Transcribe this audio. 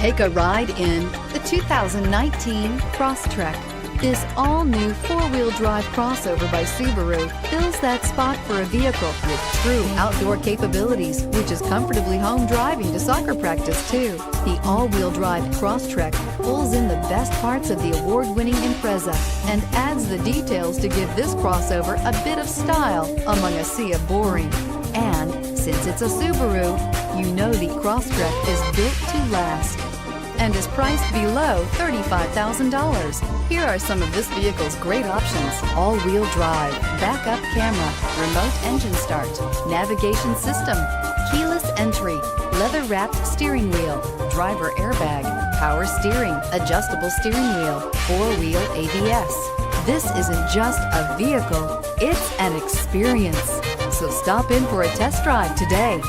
Take a ride in the 2019 Crosstrek. This all-new four-wheel drive crossover by Subaru fills that spot for a vehicle with true outdoor capabilities, which is comfortably home driving to soccer practice too. The all-wheel drive Crosstrek pulls in the best parts of the award-winning Impreza and adds the details to give this crossover a bit of style among a sea of boring. And since it's a Subaru, you know the Crosstrek is built to last and is priced below $35,000. Here are some of this vehicle's great options: all-wheel drive, backup camera, remote engine start, navigation system, keyless entry, leather-wrapped steering wheel, driver airbag, power steering, adjustable steering wheel, four-wheel ABS. This isn't just a vehicle, it's an experience. So stop in for a test drive today.